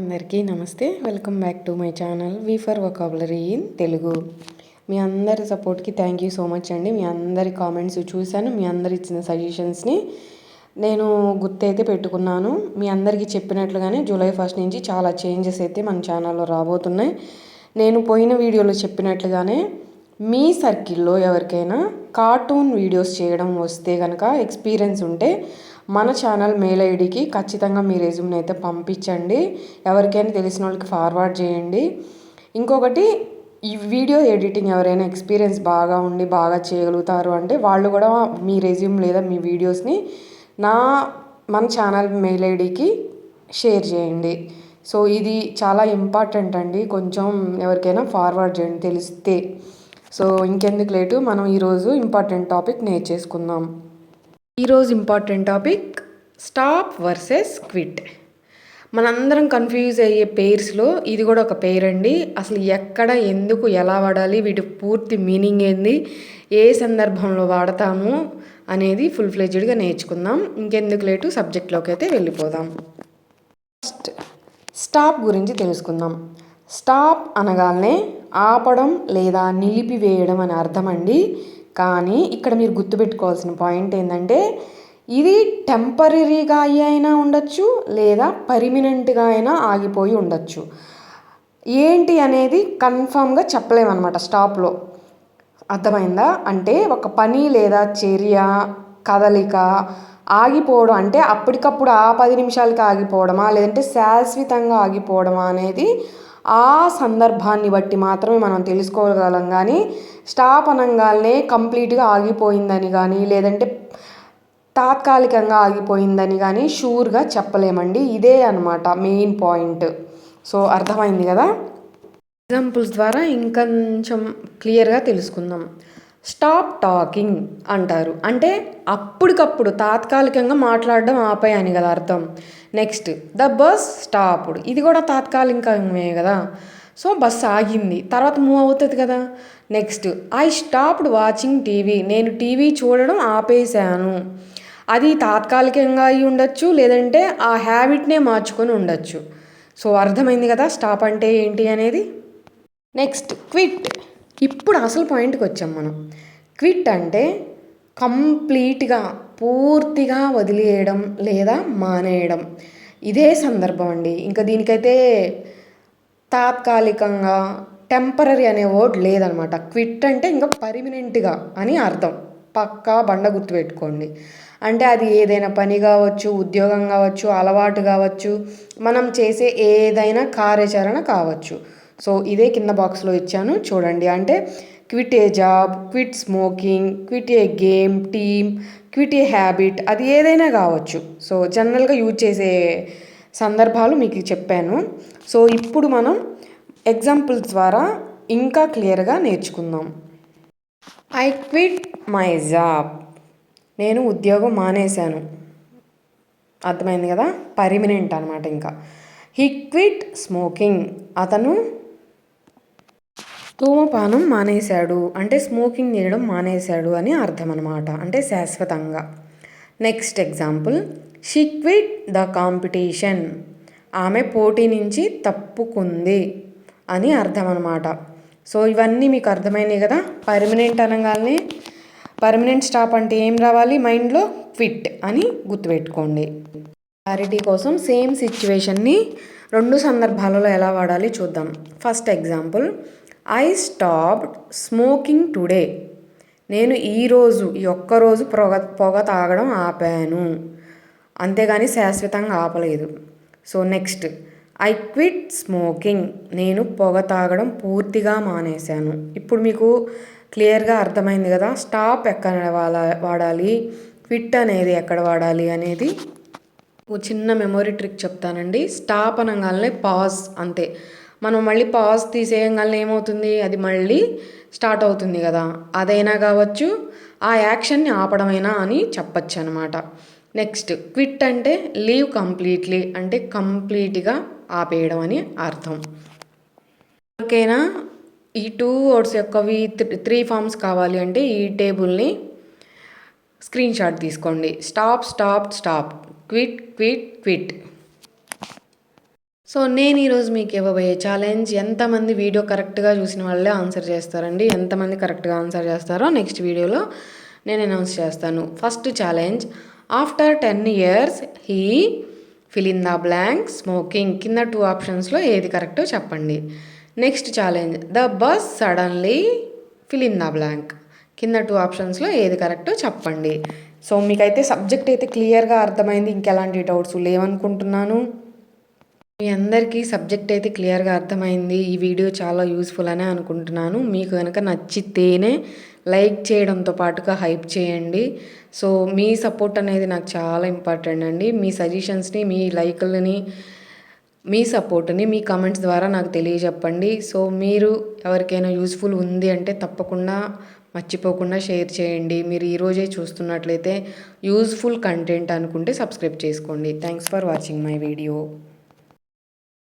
అందరికీ నమస్తే. Welcome back to my channel V for vocabulary in Telugu. మీ అందరి సపోర్ట్కి థ్యాంక్ యూ సో మచ్ అండి. మీ అందరి కామెంట్స్ చూశాను, మీ అందరు ఇచ్చిన సజెషన్స్ని నేను గుర్తయితే పెట్టుకున్నాను. మీ అందరికీ చెప్పినట్లుగానే జూలై 1 నుంచి చాలా చేంజెస్ అయితే మన ఛానల్లో రాబోతున్నాయి. నేను పోయిన వీడియోలో చెప్పినట్లుగానే మీ సర్కిల్లో ఎవరికైనా కార్టూన్ వీడియోస్ చేయడం వస్తే కనుక ఎక్స్పీరియన్స్ ఉంటే మన ఛానల్ మెయిల్ ఐడికి ఖచ్చితంగా మీ రెజ్యూమ్ని అయితే పంపించండి. ఎవరికైనా తెలిసిన వాళ్ళకి ఫార్వర్డ్ చేయండి. ఇంకొకటి, ఈ వీడియో ఎడిటింగ్ ఎవరైనా ఎక్స్పీరియన్స్ బాగా ఉండి బాగా చేయగలుగుతారు అంటే వాళ్ళు కూడా మీ రెజ్యూమ్ లేదా మీ వీడియోస్ని మన ఛానల్ మెయిల్ ఐడికి షేర్ చేయండి. సో ఇది చాలా ఇంపార్టెంట్ అండి. కొంచెం ఎవరికైనా ఫార్వర్డ్ చేయండి తెలిస్తే. సో ఇంకెందుకు లేటు, మనం ఈరోజు ఇంపార్టెంట్ టాపిక్ నేర్చేసుకుందాం. ఈరోజు important topic stop versus quit. మనందరం కన్ఫ్యూజ్ అయ్యే పెయిర్స్లో ఇది కూడా ఒక పెయిర్ అండి. అసలు ఎక్కడ, ఎందుకు, ఎలా వాడాలి, వీటి పూర్తి మీనింగ్ ఏంది, ఏ సందర్భంలో వాడతాము అనేది ఫుల్ ఫ్లెడ్జ్డ్గా నేర్చుకుందాం. ఇంకెందుకు లేటు, సబ్జెక్ట్లోకి అయితే వెళ్ళిపోదాం. ఫస్ట్ స్టాప్ గురించి తెలుసుకుందాం. స్టాప్ అనగానే ఆపడం లేదా నిలిపివేయడం అని అర్థం అండి. కానీ ఇక్కడ మీరు గుర్తుపెట్టుకోవాల్సిన పాయింట్ ఏంటంటే ఇది టెంపరీగా అయినా ఉండొచ్చు లేదా పర్మనెంట్గా అయినా ఆగిపోయి ఉండొచ్చు. ఏంటి అనేది కన్ఫామ్గా చెప్పలేమన్నమాట స్టాప్లో. అర్థమైందా? అంటే ఒక పని లేదా చర్య, కదలిక ఆగిపోవడం అంటే అప్పటికప్పుడు ఆ 10 నిమిషాలకి ఆగిపోవడమా లేదంటే శాశ్వతంగా ఆగిపోవడమా అనేది ఆ సందర్భాన్ని బట్టి మాత్రమే మనం తెలుసుకోగలం. కానీ స్టాప్ అనగానే కంప్లీట్గా ఆగిపోయిందని కానీ లేదంటే తాత్కాలికంగా ఆగిపోయిందని కానీ షూర్గా చెప్పలేమండి. ఇదే అన్నమాట మెయిన్ పాయింట్. సో అర్థమైంది కదా? ఎగ్జాంపుల్స్ ద్వారా ఇంకొంచెం క్లియర్గా తెలుసుకుందాం. స్టాప్ టాకింగ్ అంటారు అంటే అప్పటికప్పుడు తాత్కాలికంగా మాట్లాడడం ఆపేయని కదా అర్థం. నెక్స్ట్ ద బస్ స్టాప్డ్, ఇది కూడా తాత్కాలికమే కదా. సో బస్ ఆగింది, తర్వాత మూవ్ అవుతుంది కదా. Next I stopped watching TV, నేను టీవీ చూడడం ఆపేశాను. అది తాత్కాలికంగా అయి ఉండొచ్చు లేదంటే ఆ హ్యాబిట్నే మార్చుకొని ఉండొచ్చు. సో అర్థమైంది కదా స్టాప్ అంటే ఏంటి అనేది. Next quit. ఇప్పుడు అసలు పాయింట్కి వచ్చాం మనం. క్విట్ అంటే కంప్లీట్గా, పూర్తిగా వదిలేయడం లేదా మానేయడం. ఇదే సందర్భం అండి. ఇంకా దీనికైతే తాత్కాలికంగా, టెంపరీ అనే వర్డ్ లేదనమాట. క్విట్ అంటే ఇంకా పర్మనెంట్గా అని అర్థం. పక్కా బండ గుర్తుపెట్టుకోండి. అంటే అది ఏదైనా పని కావచ్చు, ఉద్యోగం కావచ్చు, అలవాటు కావచ్చు, మనం చేసే ఏదైనా కార్యాచరణ కావచ్చు. సో ఇదే కింద బాక్స్లో ఇచ్చాను చూడండి. అంటే quit A job, quit smoking, quit A game, team, quit a habit, అది ఏదైనా కావచ్చు. సో జనరల్గా యూజ్ చేసే సందర్భాలు మీకు చెప్పాను. సో ఇప్పుడు మనం ఎగ్జాంపుల్స్ ద్వారా ఇంకా క్లియర్గా నేర్చుకుందాం. ఐ క్విట్ మై జాబ్, నేను ఉద్యోగం మానేశాను. అర్థమైంది కదా, పర్మనెంట్ అనమాట. ఇంకా హీ క్విట్ స్మోకింగ్, అతను ధూమపానం మానేశాడు అంటే స్మోకింగ్ చేయడం మానేశాడు అని అర్థం అనమాట, అంటే శాశ్వతంగా. Next example she quit the competition, ఆమె పోటీ నుంచి తప్పుకుంది అని అర్థం అనమాట. సో ఇవన్నీ మీకు అర్థమైనాయి కదా. పర్మనెంట్ అనగానే పర్మనెంట్ స్టాప్ అంటే ఏం రావాలి మైండ్లో? క్విట్ అని గుర్తుపెట్టుకోండి. క్లారిటీ కోసం సేమ్ సిచ్యువేషన్ని 2 సందర్భాలలో ఎలా వాడాలి చూద్దాం. First example I stopped smoking today, నేను ఈరోజు ఈ ఒక్కరోజు పొగ తాగడం ఆపాను, అంతేగాని శాశ్వతంగా ఆపలేదు. So next I quit smoking, నేను పొగ తాగడం పూర్తిగా మానేశాను. ఇప్పుడు మీకు క్లియర్గా అర్థమైంది కదా స్టాప్ ఎక్కడ వాడాలి, క్విట్ అనేది ఎక్కడ వాడాలి అనేది. ఒక చిన్న మెమొరీ ట్రిక్ చెప్తానండి. స్టాప్ అనగానే పాజ్, అంతే. మనం మళ్ళీ పాజ్ తీసేయగానే ఏమవుతుంది, అది మళ్ళీ స్టార్ట్ అవుతుంది కదా. అదైనా కావచ్చు, ఆ యాక్షన్ని ఆపడమైనా అని చెప్పచ్చు అనమాట. నెక్స్ట్ క్విట్ అంటే లీవ్ కంప్లీట్లీ, అంటే కంప్లీట్గా ఆపేయడం అని అర్థం. ఓకేనా? ఈ 2 వర్డ్స్ యొక్కవి 3 ఫామ్స్ కావాలి అంటే ఈ టేబుల్ని స్క్రీన్ షాట్ తీసుకోండి. Stop stop stop, quit quit quit. So నేను ఈరోజు మీకు ఇవ్వబోయే ఛాలెంజ్ ఎంతమంది వీడియో కరెక్ట్గా చూసిన వాళ్ళే ఆన్సర్ చేస్తారండి. ఎంతమంది కరెక్ట్గా ఆన్సర్ చేస్తారో నెక్స్ట్ వీడియోలో నేను అనౌన్స్ చేస్తాను. First challenge, after 10 years he fill in the blank smoking. కింద 2 ఆప్షన్స్లో ఏది కరెక్టో చెప్పండి. Next challenge, the bus suddenly fill in the blank. కింద 2 ఆప్షన్స్లో ఏది కరెక్టో చెప్పండి. సో మీకైతే సబ్జెక్ట్ అయితే క్లియర్గా అర్థమైంది, ఇంకెలాంటి డౌట్స్ లేవనుకుంటున్నాను. మీ అందరికీ సబ్జెక్ట్ అయితే క్లియర్గా అర్థమైంది. ఈ వీడియో చాలా యూస్ఫుల్ అనే అనుకుంటున్నాను. మీకు కనుక నచ్చితేనే లైక్ చేయడంతో పాటుగా హైప్ చేయండి. సో మీ సపోర్ట్ అనేది నాకు చాలా ఇంపార్టెంట్ అండి. మీ సజెషన్స్ని, మీ లైకులని, మీ సపోర్ట్ని మీ కామెంట్స్ ద్వారా నాకు తెలియజెప్పండి. సో మీరు ఎవరికైనా యూస్ఫుల్ ఉంది అంటే తప్పకుండా మర్చిపోకుండా షేర్ చేయండి. మీరు ఈరోజే చూస్తున్నట్లయితే యూస్ఫుల్ కంటెంట్ అనుకుంటే సబ్స్క్రైబ్ చేసుకోండి. Thanks for watching my video.